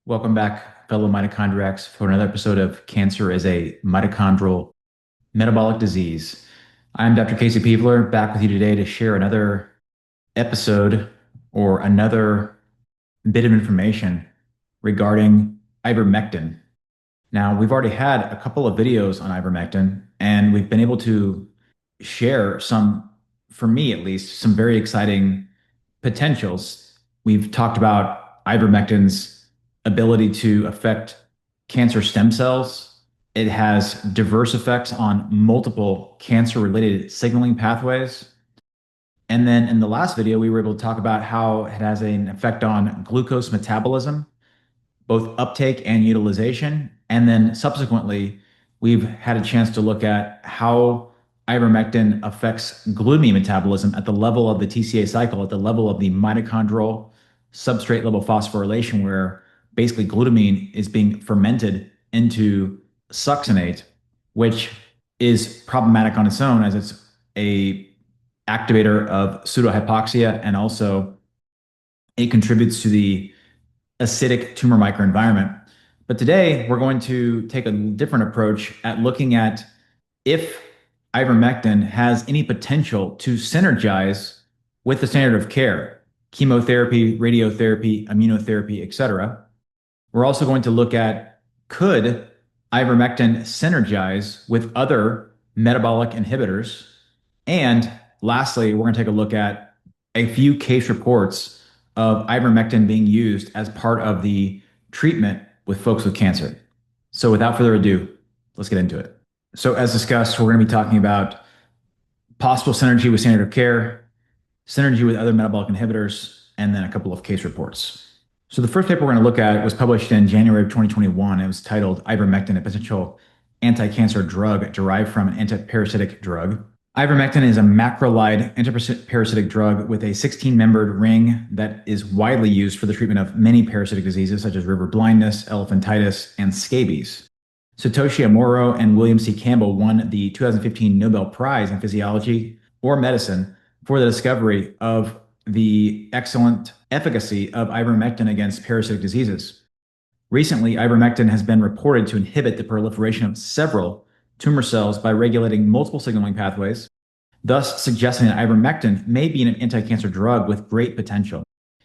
Welcome back, fellow mitochondriacs, for another episode of Cancer is a Mitochondrial Metabolic Disease. I'm Dr. Casey Peavler, back with you today to share another episode or another bit of information regarding ivermectin. Now, we've already had a couple of videos on ivermectin, and we've been able to share some, for me at least, some very exciting potentials. We've talked about ivermectin's ability to affect cancer stem cells. It has diverse effects on multiple cancer-related signaling pathways. And then in the last video, we were able to talk about how it has an effect on glucose metabolism, both uptake and utilization. And then subsequently, we've had a chance to look at how ivermectin affects glutamine metabolism at the level of the TCA cycle, at the level of the mitochondrial substrate level phosphorylation, where basically glutamine is being fermented into succinate, which is problematic on its own as it's a activator of pseudohypoxia, and also it contributes to the acidic tumor microenvironment. But today we're going to take a different approach at looking at if ivermectin has any potential to synergize with the standard of care, chemotherapy, radiotherapy, immunotherapy, etc. We're also going to look at, could ivermectin synergize with other metabolic inhibitors? And lastly, we're going to take a look at a few case reports of ivermectin being used as part of the treatment with folks with cancer. So without further ado, let's get into it. So as discussed, we're going to be talking about possible synergy with standard of care, synergy with other metabolic inhibitors, and then a couple of case reports. So the first paper we're going to look at was published in January of 2021. It was titled Ivermectin, a potential anti-cancer drug derived from an antiparasitic drug. Ivermectin is a macrolide antiparasitic drug with a 16-membered ring that is widely used for the treatment of many parasitic diseases such as river blindness, elephantitis, and scabies. Satoshi Amuro and William C. Campbell won the 2015 Nobel Prize in Physiology or Medicine for the discovery of the excellent efficacy of ivermectin against parasitic diseases. Recently, ivermectin has been reported to inhibit the proliferation of several tumor cells by regulating multiple signaling pathways, thus suggesting that ivermectin may be an anti-cancer drug with great potential.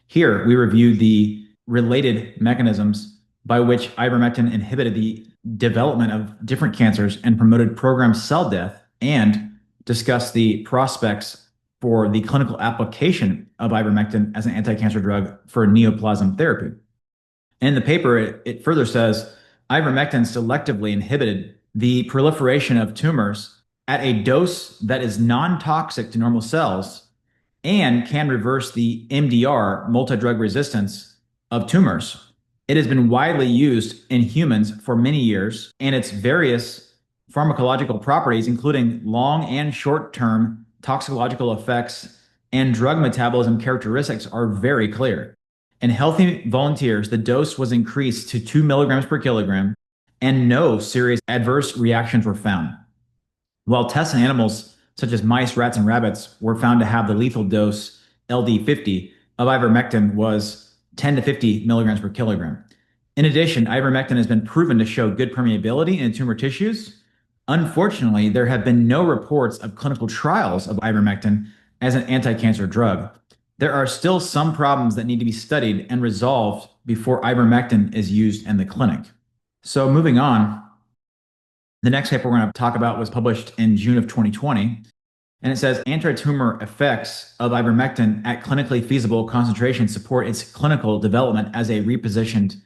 Here, we review the related mechanisms by which ivermectin inhibited the development of different cancers and promoted programmed cell death, and discuss the prospects for the clinical application of ivermectin as an anti-cancer drug for neoplasm therapy. In the paper, it further says ivermectin selectively inhibited the proliferation of tumors at a dose that is non-toxic to normal cells and can reverse the MDR, multi-drug resistance, of tumors. It has been widely used in humans for many years, and its various pharmacological properties, including long and short-term toxicological effects and drug metabolism characteristics, are very clear. In healthy volunteers, the dose was increased to 2 milligrams per kilogram, and no serious adverse reactions were found. While tests in animals such as mice, rats, and rabbits were found to have the lethal dose, LD50, of ivermectin was 10 to 50 milligrams per kilogram. In addition, ivermectin has been proven to show good permeability in tumor tissues. Unfortunately, there have been no reports of clinical trials of ivermectin as an anti-cancer drug. There are still some problems that need to be studied and resolved before ivermectin is used in the clinic. So moving on, the next paper we're going to talk about was published in June of 2020, and it says anti-tumor effects of ivermectin at clinically feasible concentrations support its clinical development as a repositioned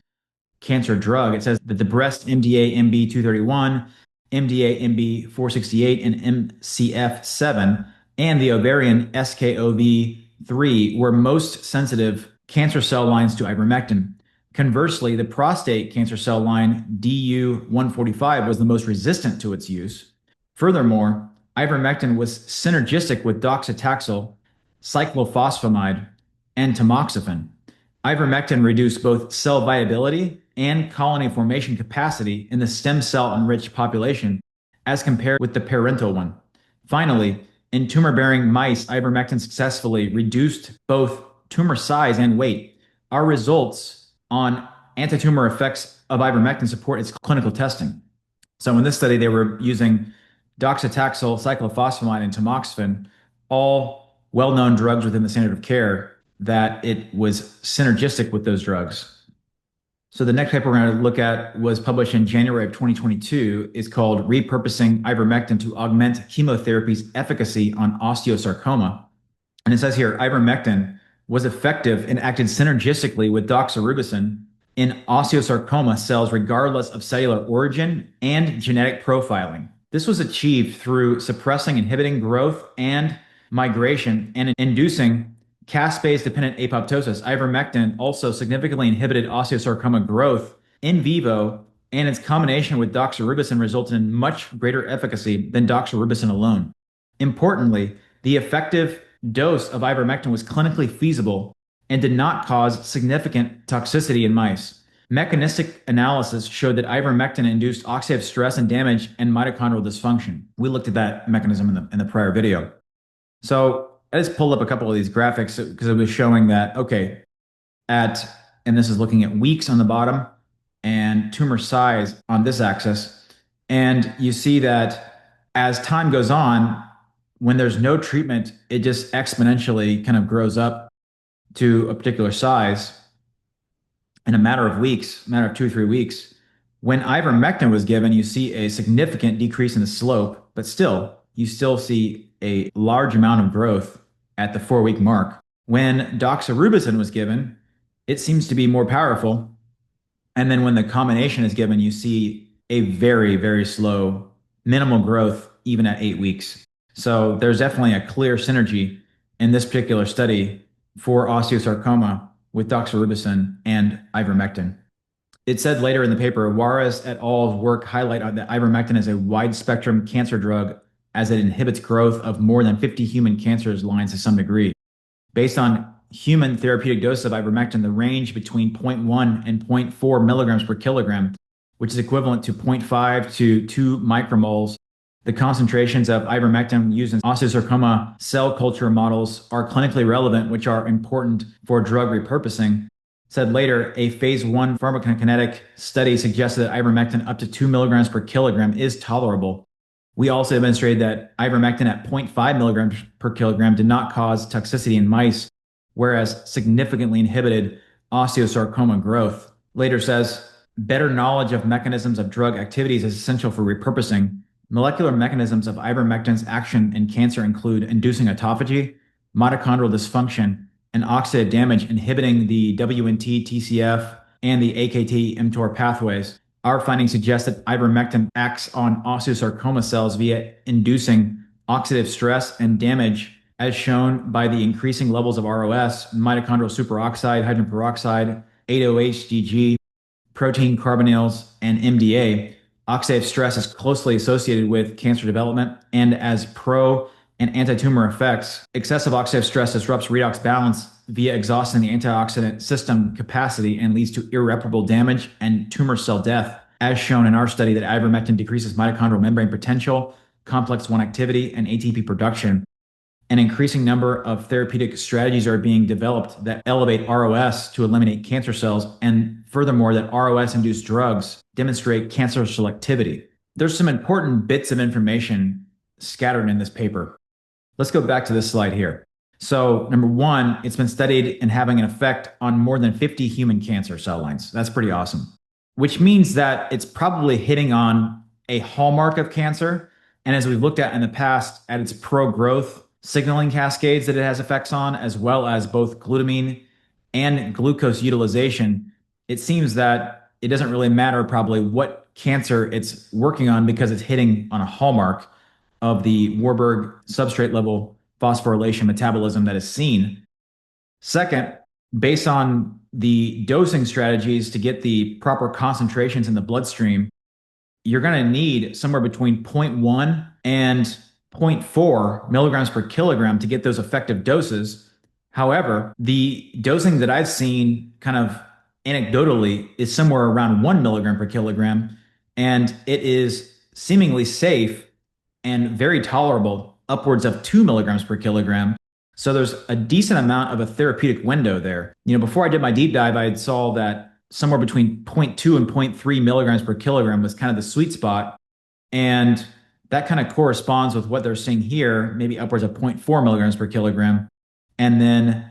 cancer drug. It says that the breast MDA-MB231, MDA-MB468, and MCF7, and the ovarian SKOV3 were most sensitive cancer cell lines to ivermectin. Conversely, the prostate cancer cell line DU145 was the most resistant to its use. Furthermore, ivermectin was synergistic with docetaxel, cyclophosphamide, and tamoxifen. Ivermectin reduced both cell viability and colony formation capacity in the stem cell enriched population as compared with the parental one. Finally, in tumor-bearing mice, ivermectin successfully reduced both tumor size and weight. Our results on anti-tumor effects of ivermectin support its clinical testing. So in this study, they were using docetaxel, cyclophosphamide, and tamoxifen, all well-known drugs within the standard of care, that it was synergistic with those drugs. So the next paper we're going to look at was published in January of 2022. It's called Repurposing Ivermectin to Augment Chemotherapy's Efficacy on Osteosarcoma. And it says here, ivermectin was effective and acted synergistically with doxorubicin in osteosarcoma cells regardless of cellular origin and genetic profiling. This was achieved through suppressing inhibiting growth and migration and inducing caspase-dependent apoptosis. Ivermectin also significantly inhibited osteosarcoma growth in vivo, and its combination with doxorubicin resulted in much greater efficacy than doxorubicin alone. Importantly, the effective dose of ivermectin was clinically feasible and did not cause significant toxicity in mice. Mechanistic analysis showed that ivermectin induced oxidative stress and damage and mitochondrial dysfunction. We looked at that mechanism in the prior video. So I just pulled up a couple of these graphics because it was showing that, okay, and this is looking at weeks on the bottom and tumor size on this axis. And you see that as time goes on, when there's no treatment, it just exponentially kind of grows up to a particular size in a matter of weeks, a matter of 2 or 3 weeks. When ivermectin was given, you see a significant decrease in the slope, but still, you still see a large amount of growth at the 4-week mark. When doxorubicin was given, it seems to be more powerful. And then when the combination is given, you see a very, very slow, minimal growth even at 8 weeks. So there's definitely a clear synergy in this particular study for osteosarcoma with doxorubicin and ivermectin. It said later in the paper, Juarez et al.'s work highlight that ivermectin is a wide-spectrum cancer drug as it inhibits growth of more than 50 human cancer lines to some degree. Based on human therapeutic doses of ivermectin, the range between 0.1 and 0.4 milligrams per kilogram, which is equivalent to 0.5 to 2 micromoles. The concentrations of ivermectin used in osteosarcoma cell culture models are clinically relevant, which are important for drug repurposing. Said later, a phase 1 pharmacokinetic study suggested that ivermectin up to 2 milligrams per kilogram is tolerable. We also demonstrated that ivermectin at 0.5 milligrams per kilogram did not cause toxicity in mice, whereas significantly inhibited osteosarcoma growth. Later says, better knowledge of mechanisms of drug activities is essential for repurposing. Molecular mechanisms of ivermectin's action in cancer include inducing autophagy, mitochondrial dysfunction, and oxidative damage, inhibiting the WNT, TCF, and the AKT-mTOR pathways. Our findings suggest that ivermectin acts on osteosarcoma cells via inducing oxidative stress and damage, as shown by the increasing levels of ROS, mitochondrial superoxide, hydrogen peroxide, 8-OHDG, protein carbonyls, and MDA. Oxidative stress is closely associated with cancer development, and as pro and anti-tumor effects, excessive oxidative stress disrupts redox balance via exhausting the antioxidant system capacity and leads to irreparable damage and tumor cell death, as shown in our study that ivermectin decreases mitochondrial membrane potential, complex 1 activity, and ATP production. An increasing number of therapeutic strategies are being developed that elevate ROS to eliminate cancer cells, and furthermore, that ROS-induced drugs demonstrate cancer selectivity. There's some important bits of information scattered in this paper. Let's go back to this slide here. So number one, it's been studied in having an effect on more than 50 human cancer cell lines. That's pretty awesome, which means that it's probably hitting on a hallmark of cancer. And as we've looked at in the past, at its pro-growth signaling cascades that it has effects on, as well as both glutamine and glucose utilization, it seems that it doesn't really matter probably what cancer it's working on because it's hitting on a hallmark of the Warburg substrate level phosphorylation metabolism that is seen. Second, based on the dosing strategies to get the proper concentrations in the bloodstream, you're going to need somewhere between 0.1 and 0.4 milligrams per kilogram to get those effective doses. However, the dosing that I've seen kind of anecdotally is somewhere around 1 milligram per kilogram, and it is seemingly safe and very tolerable, upwards of 2 milligrams per kilogram. So there's a decent amount of a therapeutic window there. Before I did my deep dive, I saw that somewhere between zero point 0.2 and zero point 0.3 milligrams per kilogram was kind of the sweet spot. And that kind of corresponds with what they're seeing here, maybe upwards of zero point 0.4 milligrams per kilogram. And then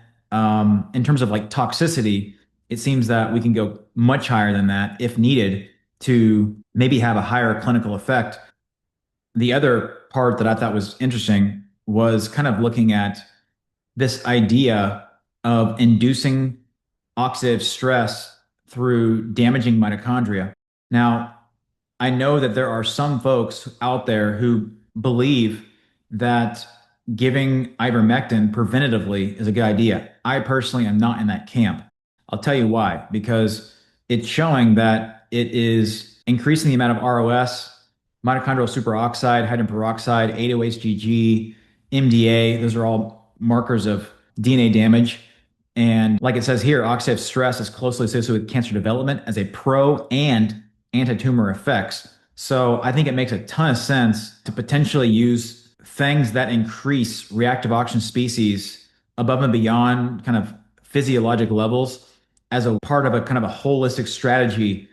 in terms of like toxicity, it seems that we can go much higher than that if needed to maybe have a higher clinical effect. The other part that I thought was interesting was kind of looking at this idea of inducing oxidative stress through damaging mitochondria. Now, I know that there are some folks out there who believe that giving ivermectin preventatively is a good idea. I personally am not in that camp. I'll tell you why, because it's showing that it is increasing the amount of ROS, mitochondrial superoxide, hydrogen peroxide, 8-OHGG, MDA. Those are all markers of DNA damage. And like it says here, oxidative stress is closely associated with cancer development as a pro and anti-tumor effects. So I think it makes a ton of sense to potentially use things that increase reactive oxygen species above and beyond kind of physiologic levels as a part of a kind of a holistic strategy,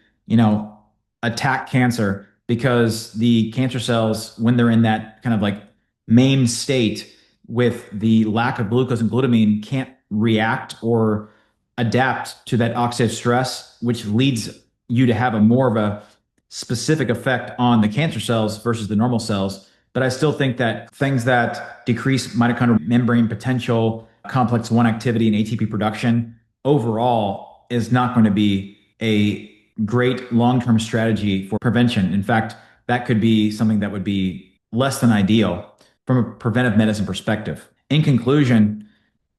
attack cancer, because the cancer cells, when they're in that kind of like maimed state with the lack of glucose and glutamine, can't react or adapt to that oxidative stress, which leads you to have a more of a specific effect on the cancer cells versus the normal cells. But I still think that things that decrease mitochondrial membrane potential, complex 1 activity, and ATP production overall is not going to be a great long-term strategy for prevention. In fact, that could be something that would be less than ideal from a preventive medicine perspective. In conclusion,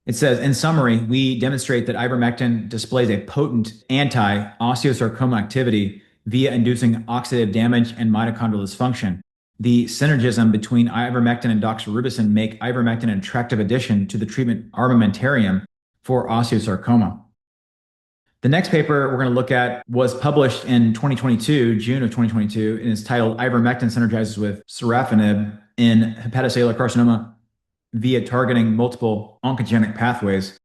it says, in summary, we demonstrate that ivermectin displays a potent anti-osteosarcoma activity via inducing oxidative damage and mitochondrial dysfunction. The synergism between ivermectin and doxorubicin make ivermectin an attractive addition to the treatment armamentarium for osteosarcoma. The next paper we're going to look at was published in 2022, June of 2022, and is titled Ivermectin Synergizes with Sorafenib in Hepatocellular Carcinoma via Targeting Multiple Oncogenic Pathways.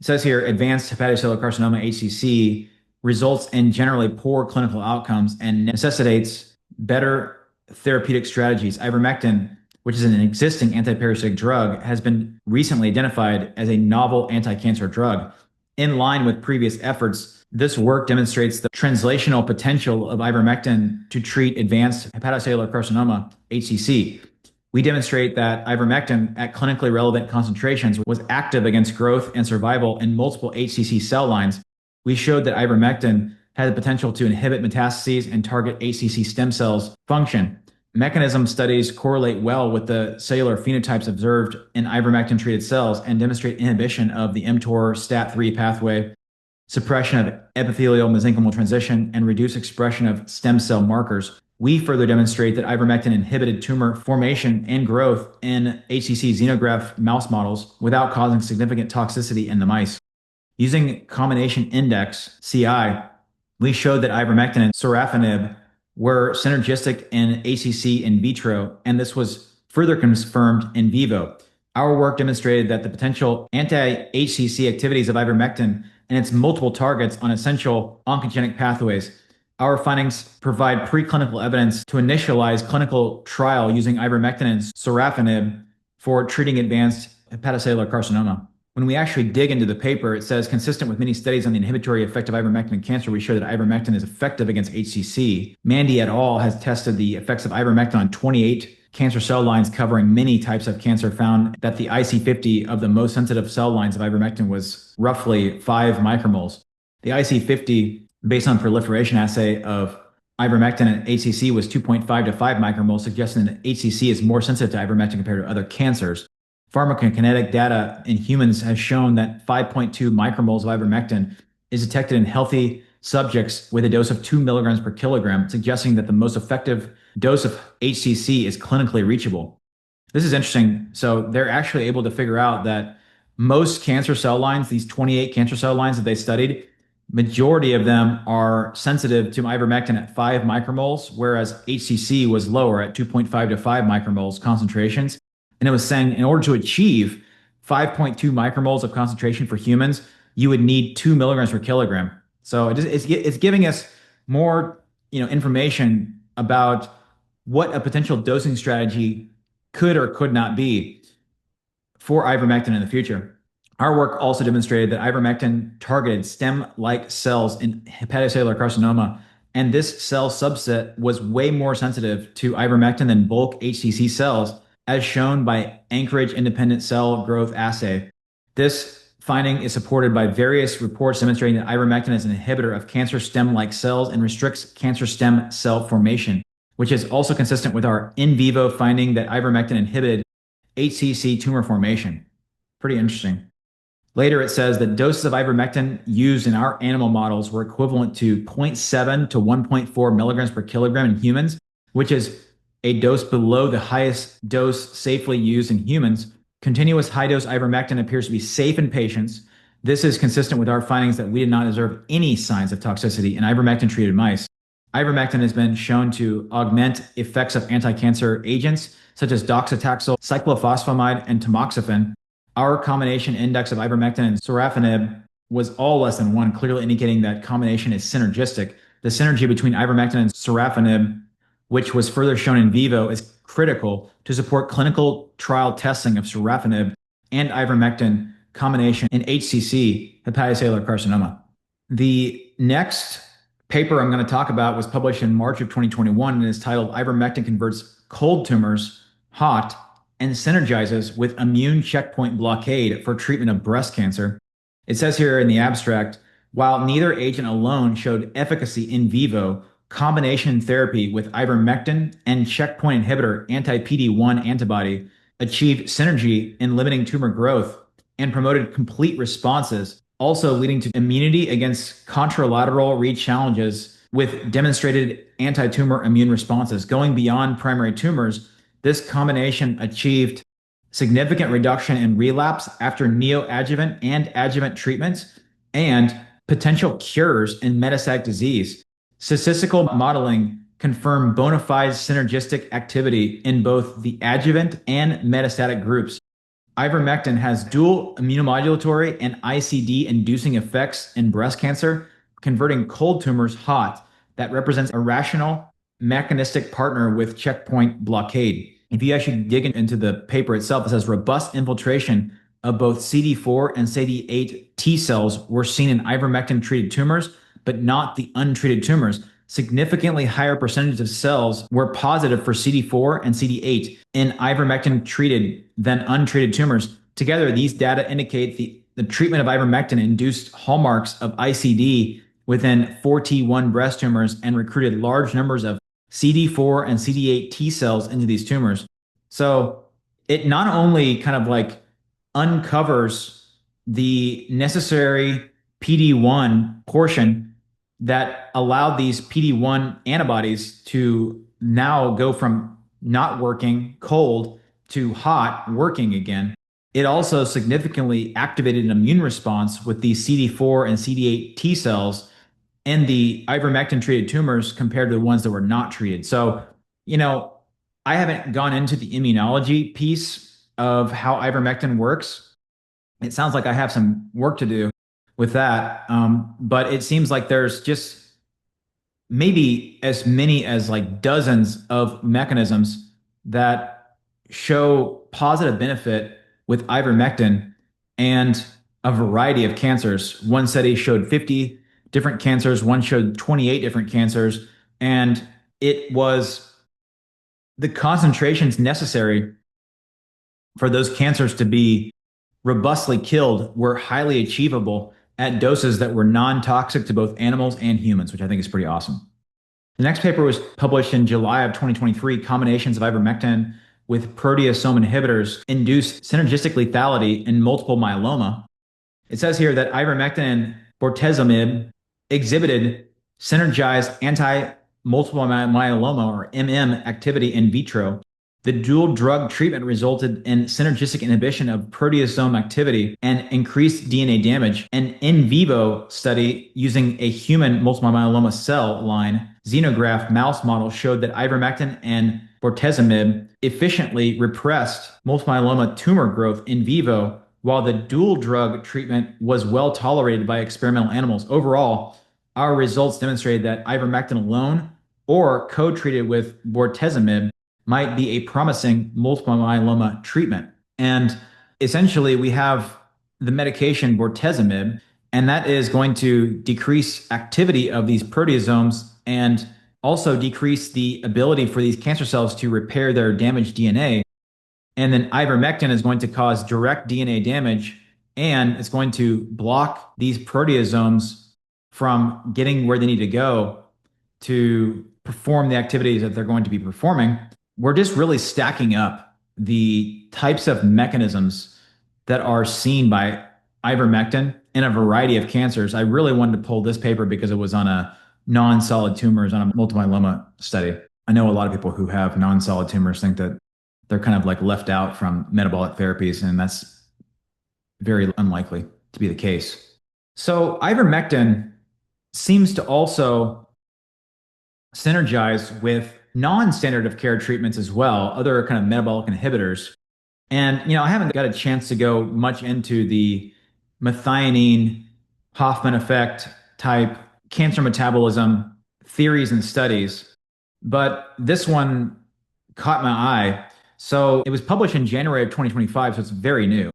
It says here, advanced hepatocellular carcinoma, HCC, results in generally poor clinical outcomes and necessitates better therapeutic strategies. Ivermectin, which is an existing antiparasitic drug, has been recently identified as a novel anti-cancer drug. In line with previous efforts, this work demonstrates the translational potential of ivermectin to treat advanced hepatocellular carcinoma, HCC. We demonstrate that ivermectin at clinically relevant concentrations was active against growth and survival in multiple HCC cell lines. We showed that ivermectin had the potential to inhibit metastases and target HCC stem cells function. Mechanism studies correlate well with the cellular phenotypes observed in ivermectin-treated cells and demonstrate inhibition of the mTOR STAT3 pathway, suppression of epithelial mesenchymal transition, and reduced expression of stem cell markers. We further demonstrate that ivermectin inhibited tumor formation and growth in HCC xenograft mouse models without causing significant toxicity in the mice. Using combination index, CI, we showed that ivermectin and sorafenib were synergistic in HCC in vitro, and this was further confirmed in vivo. Our work demonstrated that the potential anti-HCC activities of ivermectin and its multiple targets on essential oncogenic pathways. Our findings provide preclinical evidence to initialize clinical trial using ivermectin and sorafenib for treating advanced hepatocellular carcinoma. When we actually dig into the paper, it says, consistent with many studies on the inhibitory effect of ivermectin in cancer, we show that ivermectin is effective against HCC. Mandy et al. Has tested the effects of ivermectin on 28 cancer cell lines covering many types of cancer, found that the IC50 of the most sensitive cell lines of ivermectin was roughly 5 micromoles. The IC50, based on proliferation assay of ivermectin and HCC, was 2.5 to 5 micromoles, suggesting that HCC is more sensitive to ivermectin compared to other cancers. Pharmacokinetic data in humans has shown that 5.2 micromoles of ivermectin is detected in healthy subjects with a dose of 2 milligrams per kilogram, suggesting that the most effective dose of HCC is clinically reachable. This is interesting. So they're actually able to figure out that most cancer cell lines, these 28 cancer cell lines that they studied, majority of them are sensitive to ivermectin at 5 micromoles, whereas HCC was lower at 2.5 to 5 micromoles concentrations. And it was saying in order to achieve 5.2 micromoles of concentration for humans, you would need 2 milligrams per kilogram. So it's giving us more, information about what a potential dosing strategy could or could not be for ivermectin in the future. Our work also demonstrated that ivermectin targeted stem-like cells in hepatocellular carcinoma, and this cell subset was way more sensitive to ivermectin than bulk HCC cells, as shown by anchorage-independent cell growth assay. This finding is supported by various reports demonstrating that ivermectin is an inhibitor of cancer stem-like cells and restricts cancer stem cell formation, which is also consistent with our in vivo finding that ivermectin inhibited HCC tumor formation. Pretty interesting. Later, it says that doses of ivermectin used in our animal models were equivalent to 0.7 to 1.4 milligrams per kilogram in humans, which is a dose below the highest dose safely used in humans. Continuous high-dose ivermectin appears to be safe in patients. This is consistent with our findings that we did not observe any signs of toxicity in ivermectin-treated mice. Ivermectin has been shown to augment effects of anti-cancer agents such as docetaxel, cyclophosphamide, and tamoxifen. Our combination index of ivermectin and sorafenib was all less than 1, clearly indicating that combination is synergistic. The synergy between ivermectin and sorafenib, which was further shown in vivo, is critical to support clinical trial testing of sorafenib and ivermectin combination in HCC, hepatocellular carcinoma. The next paper I'm going to talk about was published in March of 2021 and is titled Ivermectin Converts Cold Tumors Hot and Synergizes with Immune Checkpoint Blockade for Treatment of Breast Cancer. It says here in the abstract, while neither agent alone showed efficacy in vivo, combination therapy with ivermectin and checkpoint inhibitor anti-PD-1 antibody achieved synergy in limiting tumor growth and promoted complete responses, also leading to immunity against contralateral re-challenges with demonstrated anti-tumor immune responses. Going beyond primary tumors, this combination achieved significant reduction in relapse after neoadjuvant and adjuvant treatments and potential cures in metastatic disease. Statistical modeling confirmed bona fide synergistic activity in both the adjuvant and metastatic groups. Ivermectin has dual immunomodulatory and ICD-inducing effects in breast cancer, converting cold tumors hot. That represents a rational mechanistic partner with checkpoint blockade. If you actually dig into the paper itself, it says robust infiltration of both CD4 and CD8 T cells were seen in ivermectin-treated tumors, but not the untreated tumors. Significantly higher percentages of cells were positive for CD4 and CD8 in ivermectin-treated than untreated tumors. Together, these data indicate the treatment of ivermectin induced hallmarks of ICD within 4T1 breast tumors and recruited large numbers of CD4 and CD8 T cells into these tumors. So it not only kind of like uncovers the necessary PD-1 portion that allowed these PD-1 antibodies to now go from not working, cold, to hot, working again. It also significantly activated an immune response with these CD4 and CD8 T cells in the ivermectin-treated tumors compared to the ones that were not treated. So, I haven't gone into the immunology piece of how ivermectin works. It sounds like I have some work to do with that. But it seems like there's just maybe as many as like dozens of mechanisms that show positive benefit with ivermectin and a variety of cancers. One study showed 50 different cancers, one showed 28 different cancers, and it was the concentrations necessary for those cancers to be robustly killed were highly achievable at doses that were non-toxic to both animals and humans, which I think is pretty awesome. The next paper was published in July of 2023. Combinations of ivermectin with proteasome inhibitors induced synergistic lethality in multiple myeloma. It says here that ivermectin and bortezomib exhibited synergized anti-multiple myeloma, or MM, activity in vitro. The dual drug treatment resulted in synergistic inhibition of proteasome activity and increased DNA damage. An in vivo study using a human multiple myeloma cell line xenograft mouse model showed that ivermectin and bortezomib efficiently repressed multiple myeloma tumor growth in vivo, while the dual drug treatment was well tolerated by experimental animals. Overall, our results demonstrated that ivermectin alone or co-treated with bortezomib might be a promising multiple myeloma treatment. And essentially, we have the medication bortezomib, and that is going to decrease activity of these proteasomes and also decrease the ability for these cancer cells to repair their damaged DNA. And then ivermectin is going to cause direct DNA damage, and it's going to block these proteasomes from getting where they need to go to perform the activities that they're going to be performing. We're just really stacking up the types of mechanisms that are seen by ivermectin in a variety of cancers. I really wanted to pull this paper because it was on a non-solid tumors on a multiple myeloma study. I know a lot of people who have non-solid tumors think that they're kind of like left out from metabolic therapies, and that's very unlikely to be the case. So ivermectin seems to also synergize with non-standard of care treatments as well, other kind of metabolic inhibitors. And, I haven't got a chance to go much into the methionine, Hoffman effect type cancer metabolism theories and studies, but this one caught my eye. So it was published in January of 2025, so it's very new.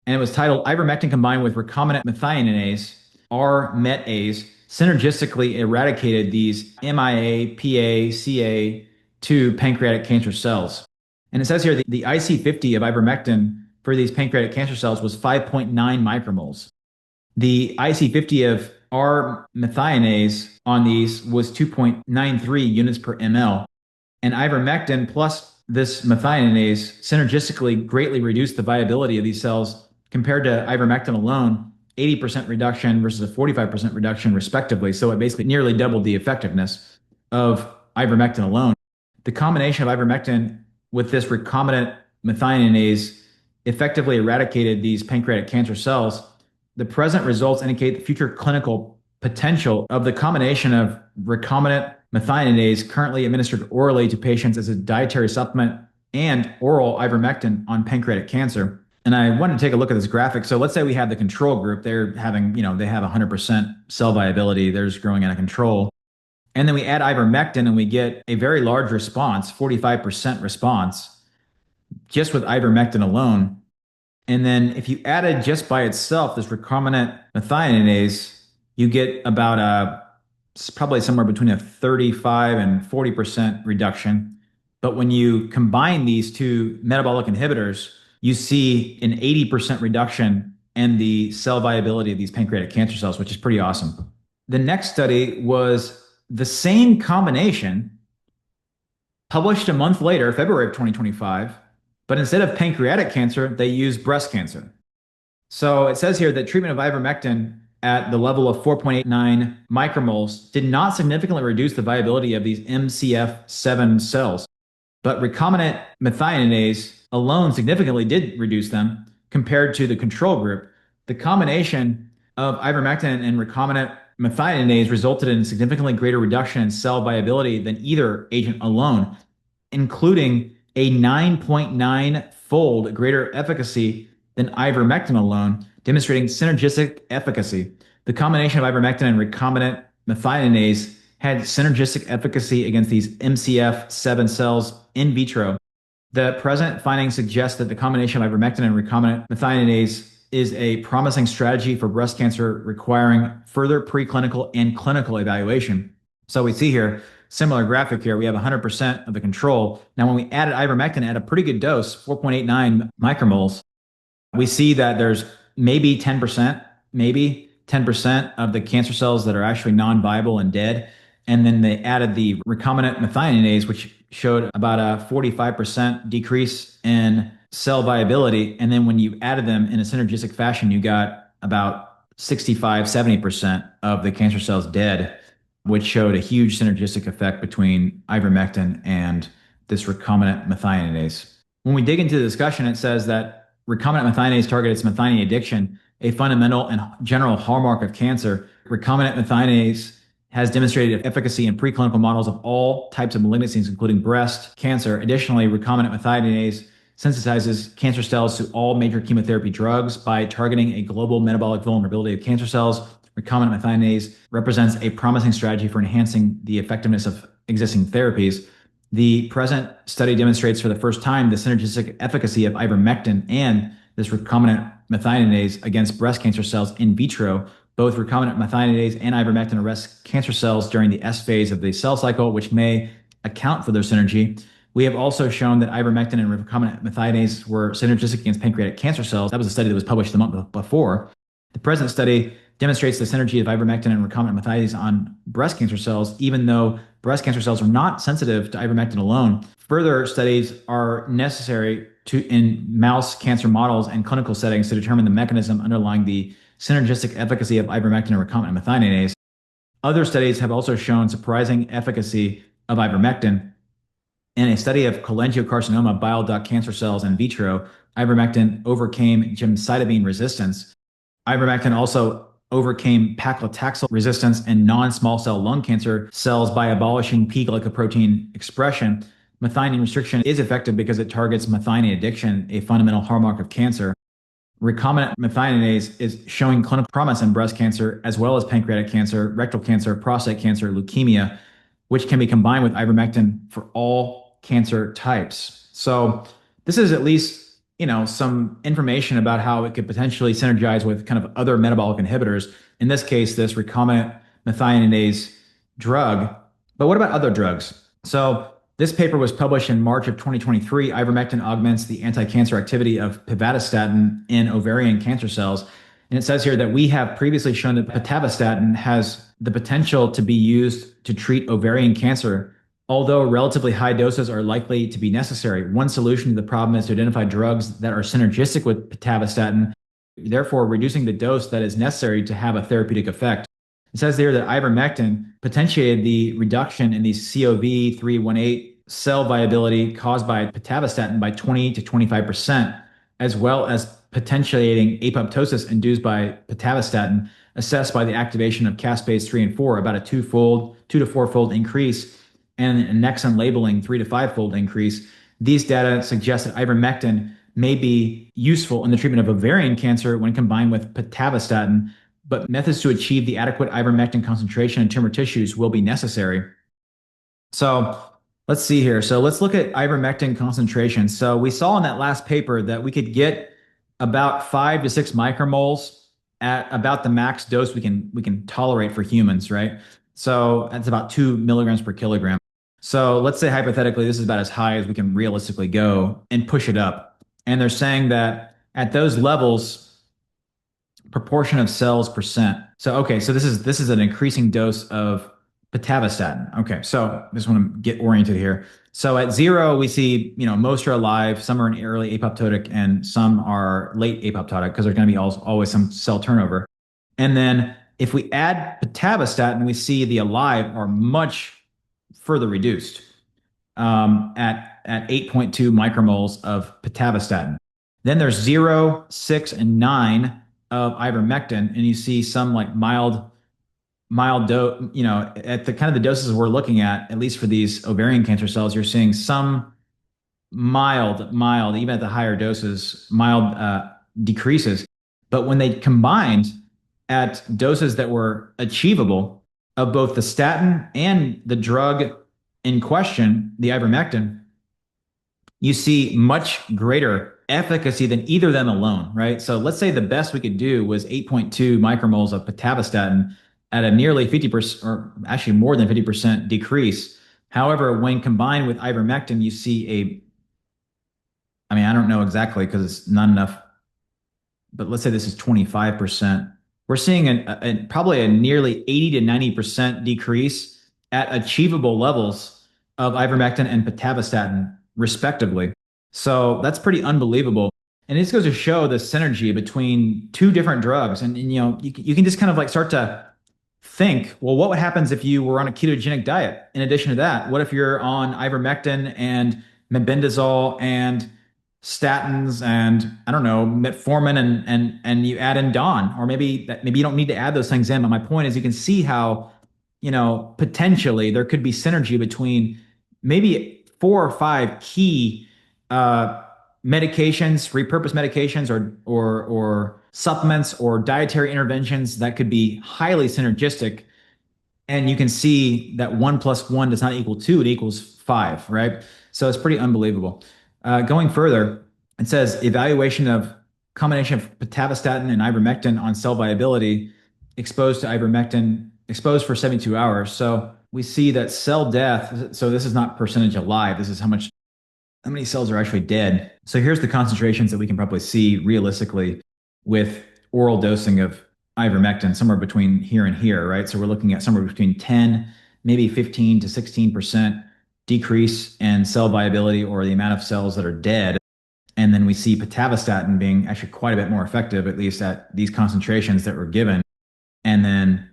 And it was titled Ivermectin combined with recombinant methionase, R-METase, synergistically eradicated these MIA, PA, CA2 pancreatic cancer cells. And it says here the IC50 of ivermectin for these pancreatic cancer cells was 5.9 micromoles. The IC50 of R-methionase on these was 2.93 units per ml. And ivermectin plus this methionase synergistically greatly reduced the viability of these cells compared to ivermectin alone, 80% reduction versus a 45% reduction respectively. So it basically nearly doubled the effectiveness of ivermectin alone. The combination of ivermectin with this recombinant methionase effectively eradicated these pancreatic cancer cells. The present results indicate the future clinical potential of the combination of recombinant methionase currently administered orally to patients as a dietary supplement and oral ivermectin on pancreatic cancer. And I wanted to take a look at this graphic. So let's say we have the control group. They're having, they have 100% cell viability. They're just growing out of control. And then we add ivermectin and we get a very large response, 45% response, just with ivermectin alone. And then if you added just by itself this recombinant methionase, you get about probably somewhere between a 35 and 40% reduction. But when you combine these two metabolic inhibitors, you see an 80% reduction in the cell viability of these pancreatic cancer cells, which is pretty awesome. The next study was the same combination published a month later, February of 2025, but instead of pancreatic cancer, they used breast cancer. So it says here that treatment of ivermectin at the level of 4.89 micromoles did not significantly reduce the viability of these MCF7 cells, but recombinant methionase alone significantly did reduce them compared to the control group. The combination of ivermectin and recombinant methionase resulted in significantly greater reduction in cell viability than either agent alone, including a 9.9-fold greater efficacy than ivermectin alone, demonstrating synergistic efficacy. The combination of ivermectin and recombinant methionase had synergistic efficacy against these MCF7 cells in vitro. The present findings suggest that the combination of ivermectin and recombinant methionase is a promising strategy for breast cancer requiring further preclinical and clinical evaluation. So we see here, similar graphic here, we have 100% of the control. Now, when we added ivermectin at a pretty good dose, 4.89 micromoles, we see that there's maybe 10% of the cancer cells that are actually non-viable and dead. And then they added the recombinant methionase, which showed about a 45% decrease in cell viability. And then when you added them in a synergistic fashion, you got about 65, 70% of the cancer cells dead, which showed a huge synergistic effect between ivermectin and this recombinant methionase. When we dig into the discussion, it says that recombinant methionase targets methionine addiction, a fundamental and general hallmark of cancer. Recombinant methionase has demonstrated efficacy in preclinical models of all types of malignancies, including breast cancer. Additionally, recombinant methionase sensitizes cancer cells to all major chemotherapy drugs by targeting a global metabolic vulnerability of cancer cells. recombinant methionase represents a promising strategy for enhancing the effectiveness of existing therapies. The present study demonstrates for the first time the synergistic efficacy of ivermectin and this recombinant methionase against breast cancer cells in vitro. Both recombinant methionase and ivermectin arrest cancer cells during the S phase of the cell cycle, which may account for their synergy. We have also shown that ivermectin and recombinant methionase were synergistic against pancreatic cancer cells. That was a study that was published the month before. The present study demonstrates the synergy of ivermectin and recombinant methionase on breast cancer cells, even though breast cancer cells are not sensitive to ivermectin alone. Further studies are necessary in mouse cancer models and clinical settings to determine the mechanism underlying the synergistic efficacy of ivermectin and recombinant methionase. Other studies have also shown surprising efficacy of ivermectin. In a study of cholangiocarcinoma bile duct cancer cells in vitro, ivermectin overcame gemcitabine resistance. Ivermectin also overcame paclitaxel resistance in non-small cell lung cancer cells by abolishing P-glycoprotein expression. Methionine restriction is effective because it targets methionine addiction, a fundamental hallmark of cancer. Recombinant methionase is showing clinical promise in breast cancer, as well as pancreatic cancer, rectal cancer, prostate cancer, leukemia, which can be combined with ivermectin for all cancer types. So this is at least some information about how it could potentially synergize with kind of other metabolic inhibitors. In this case, this recombinant methionase drug. But what about other drugs? So this paper was published in March of 2023. Ivermectin augments the anti-cancer activity of pitavastatin in ovarian cancer cells. And it says here that we have previously shown that pitavastatin has the potential to be used to treat ovarian cancer. Although relatively high doses are likely to be necessary, one solution to the problem is to identify drugs that are synergistic with pitavastatin, therefore reducing the dose that is necessary to have a therapeutic effect. It says there that ivermectin potentiated the reduction in the COV318 cell viability caused by pitavastatin by 20 to 25%, as well as potentiating apoptosis induced by pitavastatin, assessed by the activation of caspase 3 and 4, about a two to four-fold increase, and an annexin labeling 3 to 5-fold increase. These data suggest that ivermectin may be useful in the treatment of ovarian cancer when combined with pitavastatin, but methods to achieve the adequate ivermectin concentration in tumor tissues will be necessary. So let's see here. So let's look at ivermectin concentration. So we saw in that last paper that we could get about 5 to 6 micromoles at about the max dose we can tolerate for humans, right? So that's about 2 milligrams per kilogram. So let's say hypothetically, this is about as high as we can realistically go and push it up. And they're saying that at those levels, proportion of cells percent. So, okay, so this is an increasing dose of pitavastatin. Okay, so I just want to get oriented here. So at 0, we see, most are alive, some are in early apoptotic, and some are late apoptotic because there's going to be always some cell turnover. And then if we add pitavastatin, we see the alive are much further reduced at 8.2 micromoles of pitavastatin. Then there's 0, 6, and 9 of ivermectin, and you see some like mild dose, at the kind of the doses we're looking at least for these ovarian cancer cells, you're seeing some mild, even at the higher doses, mild decreases. But when they combined at doses that were achievable of both the statin and the drug in question, the ivermectin, you see much greater efficacy than either of them alone, right? So let's say the best we could do was 8.2 micromoles of pitavastatin at a nearly 50%, or actually more than 50% decrease. However, when combined with ivermectin, you see I don't know exactly because it's not enough, but let's say this is 25%. We're seeing probably a nearly 80 to 90% decrease at achievable levels of ivermectin and pitavastatin, respectively. So that's pretty unbelievable. And this goes to show the synergy between two different drugs. And you can just kind of like start to think, well, what happens if you were on a ketogenic diet? In addition to that, what if you're on ivermectin and mebendazole and statins and I don't know, metformin and you add in Dawn, or maybe you don't need to add those things in. But my point is you can see how, potentially there could be synergy between maybe 4 or 5 key medications, repurposed medications or supplements or dietary interventions that could be highly synergistic. And you can see that 1 plus 1 does not equal 2, it equals 5, right? So it's pretty unbelievable. Going further, it says evaluation of combination of pitavastatin and ivermectin on cell viability exposed to ivermectin, exposed for 72 hours. So we see that cell death, so this is not percentage alive, this is how many cells are actually dead. So here's the concentrations that we can probably see realistically with oral dosing of ivermectin, somewhere between here and here, right? So we're looking at somewhere between 10, maybe 15 to 16% decrease in cell viability or the amount of cells that are dead. And then we see pitavastatin being actually quite a bit more effective, at least at these concentrations that were given. And then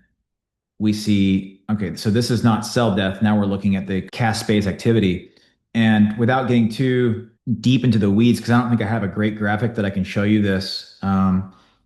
we see, okay, so this is not cell death. Now we're looking at the caspase activity. And without getting too deep into the weeds, because I don't think I have a great graphic that I can show you this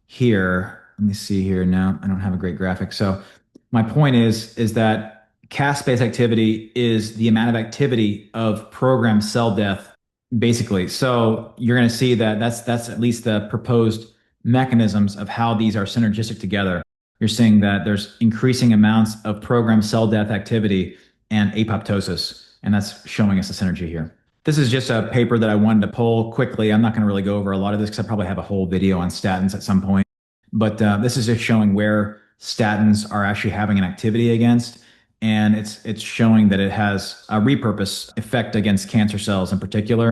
here. Let me see here now. I don't have a great graphic. So my point is that caspase activity is the amount of activity of programmed cell death, basically. So you're going to see that that's at least the proposed mechanisms of how these are synergistic together. You're seeing that there's increasing amounts of programmed cell death activity and apoptosis. And that's showing us a synergy here. This is just a paper that I wanted to pull quickly. I'm not going to really go over a lot of this because I probably have a whole video on statins at some point. But this is just showing where statins are actually having an activity against. And it's showing that it has a repurpose effect against cancer cells in particular.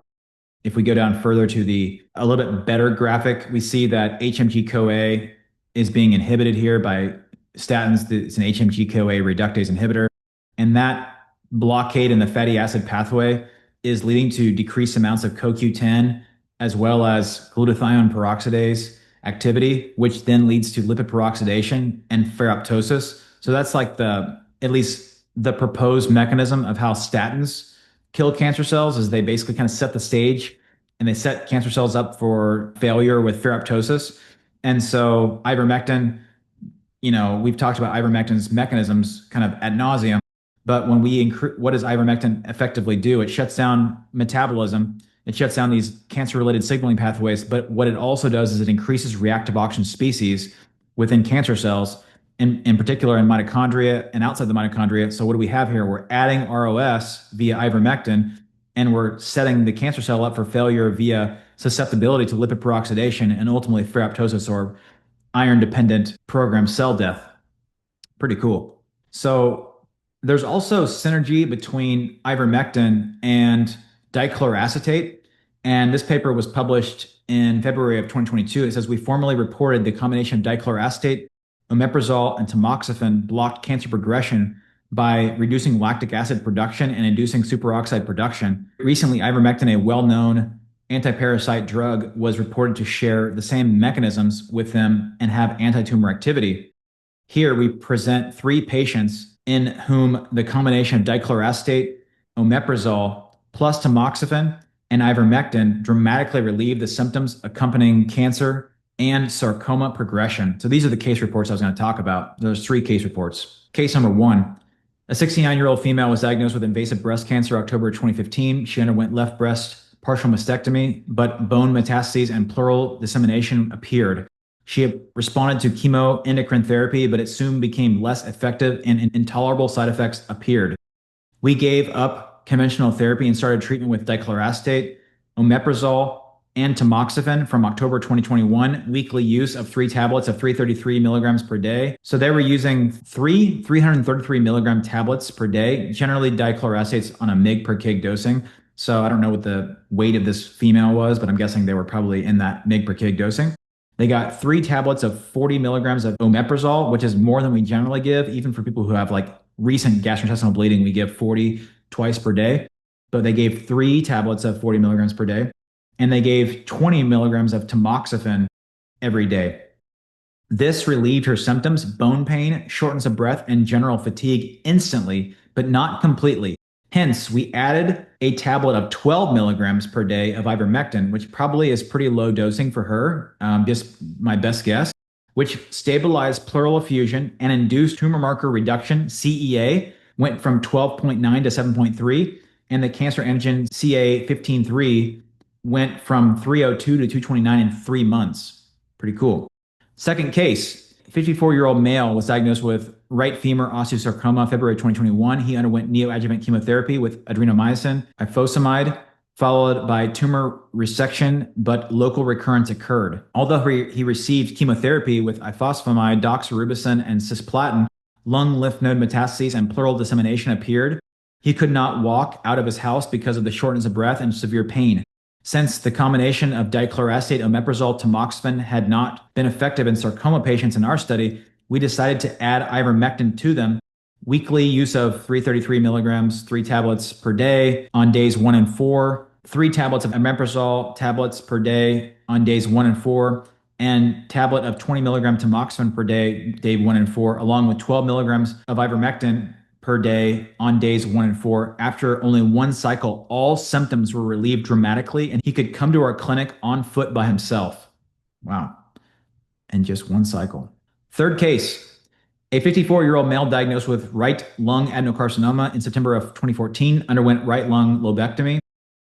If we go down further to a little bit better graphic, we see that HMG-CoA is being inhibited here by statins. It's an HMG-CoA reductase inhibitor. And that blockade in the fatty acid pathway is leading to decreased amounts of CoQ10 as well as glutathione peroxidase activity, which then leads to lipid peroxidation and ferroptosis. So that's like at least the proposed mechanism of how statins kill cancer cells is they basically kind of set the stage and they set cancer cells up for failure with ferroptosis. And so ivermectin, we've talked about ivermectin's mechanisms kind of ad nauseum. But when what does ivermectin effectively do? It shuts down metabolism. It shuts down these cancer-related signaling pathways. But what it also does is it increases reactive oxygen species within cancer cells, in particular in mitochondria and outside the mitochondria. So what do we have here? We're adding ROS via ivermectin, and we're setting the cancer cell up for failure via susceptibility to lipid peroxidation and ultimately ferroptosis or iron-dependent programmed cell death. Pretty cool. So there's also synergy between ivermectin and dichloroacetate. And this paper was published in February of 2022. It says we formally reported the combination of dichloroacetate, omeprazole, and tamoxifen blocked cancer progression by reducing lactic acid production and inducing superoxide production. Recently, ivermectin, a well-known anti-parasite drug, was reported to share the same mechanisms with them and have anti-tumor activity. Here we present 3 patients in whom the combination of dichloroacetate, omeprazole, plus tamoxifen and ivermectin dramatically relieved the symptoms accompanying cancer and sarcoma progression. So these are the case reports I was going to talk about. There's 3 case reports. Case number 1, a 69-year-old female was diagnosed with invasive breast cancer October 2015. She underwent left breast partial mastectomy, but bone metastases and pleural dissemination appeared. She responded to chemo endocrine therapy, but it soon became less effective and intolerable side effects appeared. We gave up conventional therapy and started treatment with dichloroacetate, omeprazole, and tamoxifen from October 2021, weekly use of 3 tablets of 333 milligrams per day. So they were using 333 milligram tablets per day, generally dichloroacetate on a mg per kg dosing. So I don't know what the weight of this female was, but I'm guessing they were probably in that mg per kg dosing. They got 3 tablets of 40 milligrams of omeprazole, which is more than we generally give. Even for people who have like recent gastrointestinal bleeding, we give 40 twice per day. But they gave 3 tablets of 40 milligrams per day. And they gave 20 milligrams of tamoxifen every day. This relieved her symptoms, bone pain, shortness of breath, and general fatigue instantly, but not completely. Hence, we added a tablet of 12 milligrams per day of ivermectin, which probably is pretty low dosing for her, just my best guess, which stabilized pleural effusion and induced tumor marker reduction, CEA, went from 12.9 to 7.3, and the cancer antigen CA 15.3 went from 302 to 229 in 3 months. Pretty cool. Second case, 54-year-old male was diagnosed with right femur osteosarcoma February 2021. He underwent neoadjuvant chemotherapy with adrenomycin, ifosfamide, followed by tumor resection, but local recurrence occurred. Although he received chemotherapy with ifosfamide, doxorubicin, and cisplatin, lung lymph node metastases and pleural dissemination appeared. He could not walk out of his house because of the shortness of breath and severe pain. Since the combination of dichloroacetate, omeprazole, tamoxifen had not been effective in sarcoma patients in our study, we decided to add ivermectin to them. Weekly use of 333 milligrams, 3 tablets per day on days 1 and 4, 3 tablets of omeprazole tablets per day on days 1 and 4, and tablet of 20 milligram tamoxifen per day, day 1 and 4, along with 12 milligrams of ivermectin per day on days 1 and 4. After only one cycle, all symptoms were relieved dramatically, and he could come to our clinic on foot by himself. Wow. And just one cycle. Third case, a 54-year-old male diagnosed with right lung adenocarcinoma in September of 2014 underwent right lung lobectomy.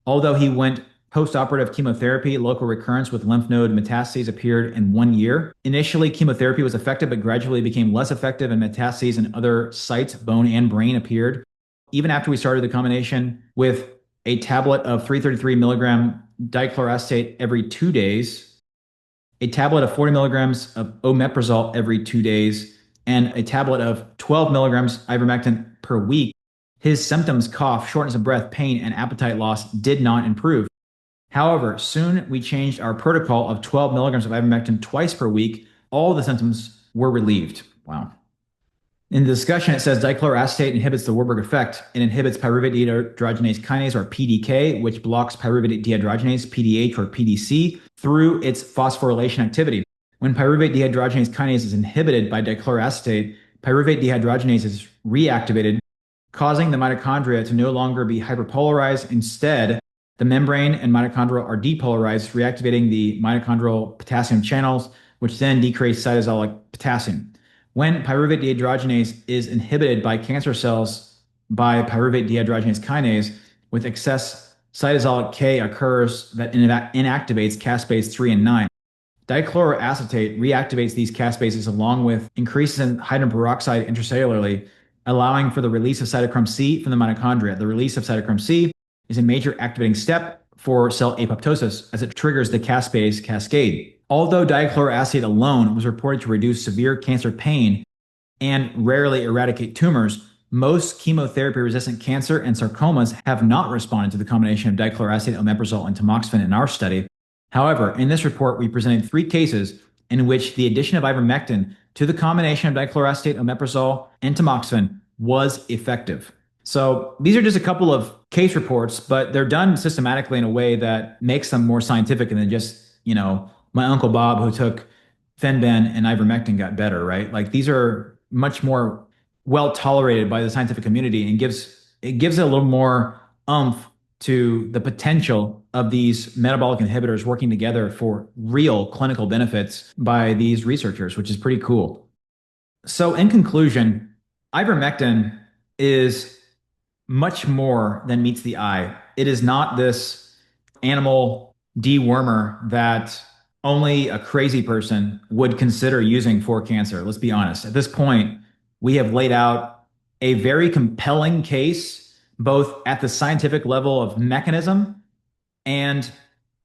Although he went post-operative chemotherapy, local recurrence with lymph node metastases appeared in 1 year. Initially, chemotherapy was effective, but gradually became less effective, and metastases in other sites, bone and brain, appeared. Even after we started the combination with a tablet of 333 milligram dichloroacetate every 2 days, a tablet of 40 milligrams of omeprazole every 2 days, and a tablet of 12 milligrams ivermectin per week, his symptoms, cough, shortness of breath, pain, and appetite loss did not improve. However, soon we changed our protocol of 12 milligrams of ivermectin twice per week. All the symptoms were relieved. Wow. In the discussion, it says dichloroacetate inhibits the Warburg effect. It inhibits pyruvate dehydrogenase kinase, or PDK, which blocks pyruvate dehydrogenase, PDH, or PDC, through its phosphorylation activity. When pyruvate dehydrogenase kinase is inhibited by dichloroacetate, pyruvate dehydrogenase is reactivated, causing the mitochondria to no longer be hyperpolarized. Instead, the membrane and mitochondria are depolarized, reactivating the mitochondrial potassium channels, which then decrease cytosolic potassium. When pyruvate dehydrogenase is inhibited by cancer cells by pyruvate dehydrogenase kinase, with excess cytosolic K occurs that inactivates caspase 3 and 9. Dichloroacetate reactivates these caspases along with increases in hydrogen peroxide intracellularly, allowing for the release of cytochrome C from the mitochondria. The release of cytochrome C is a major activating step for cell apoptosis as it triggers the caspase cascade. Although dichloroacetate alone was reported to reduce severe cancer pain and rarely eradicate tumors, most chemotherapy-resistant cancer and sarcomas have not responded to the combination of dichloroacetate, omeprazole, and tamoxifen in our study. However, in this report, we presented 3 cases in which the addition of ivermectin to the combination of dichloroacetate, omeprazole, and tamoxifen was effective. So these are just a couple of case reports, but they're done systematically in a way that makes them more scientific than just, my Uncle Bob who took Fenben and ivermectin got better, right? Like these are much more well tolerated by the scientific community and gives it a little more oomph to the potential of these metabolic inhibitors working together for real clinical benefits by these researchers, which is pretty cool. So in conclusion, ivermectin is much more than meets the eye. It is not this animal dewormer that only a crazy person would consider using for cancer. Let's be honest. At this point, we have laid out a very compelling case, both at the scientific level of mechanism and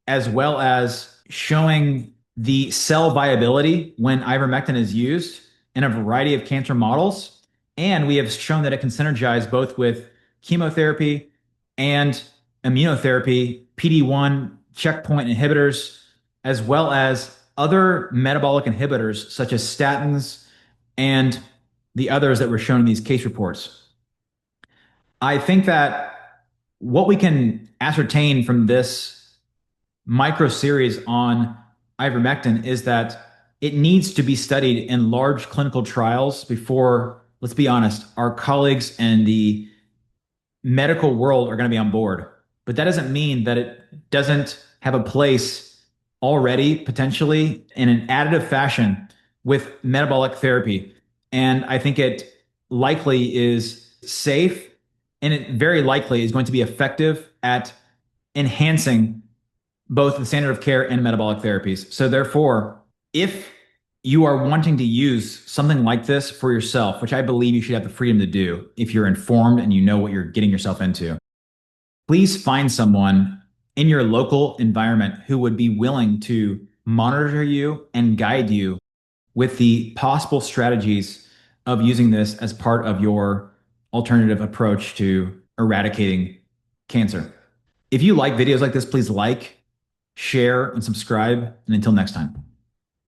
as well as showing the cell viability when ivermectin is used in a variety of cancer models. And we have shown that it can synergize both with chemotherapy and immunotherapy, PD-1 checkpoint inhibitors, as well as other metabolic inhibitors such as statins and the others that were shown in these case reports. I think that what we can ascertain from this micro series on ivermectin is that it needs to be studied in large clinical trials before, let's be honest, our colleagues and the medical world are going to be on board. But that doesn't mean that it doesn't have a place already, potentially, in an additive fashion with metabolic therapy. And I think it likely is safe, and it very likely is going to be effective at enhancing both the standard of care and metabolic therapies. So therefore, if you are wanting to use something like this for yourself, which I believe you should have the freedom to do if you're informed and you know what you're getting yourself into, please find someone in your local environment who would be willing to monitor you and guide you with the possible strategies of using this as part of your alternative approach to eradicating cancer. If you like videos like this, please like, share, and subscribe. And until next time.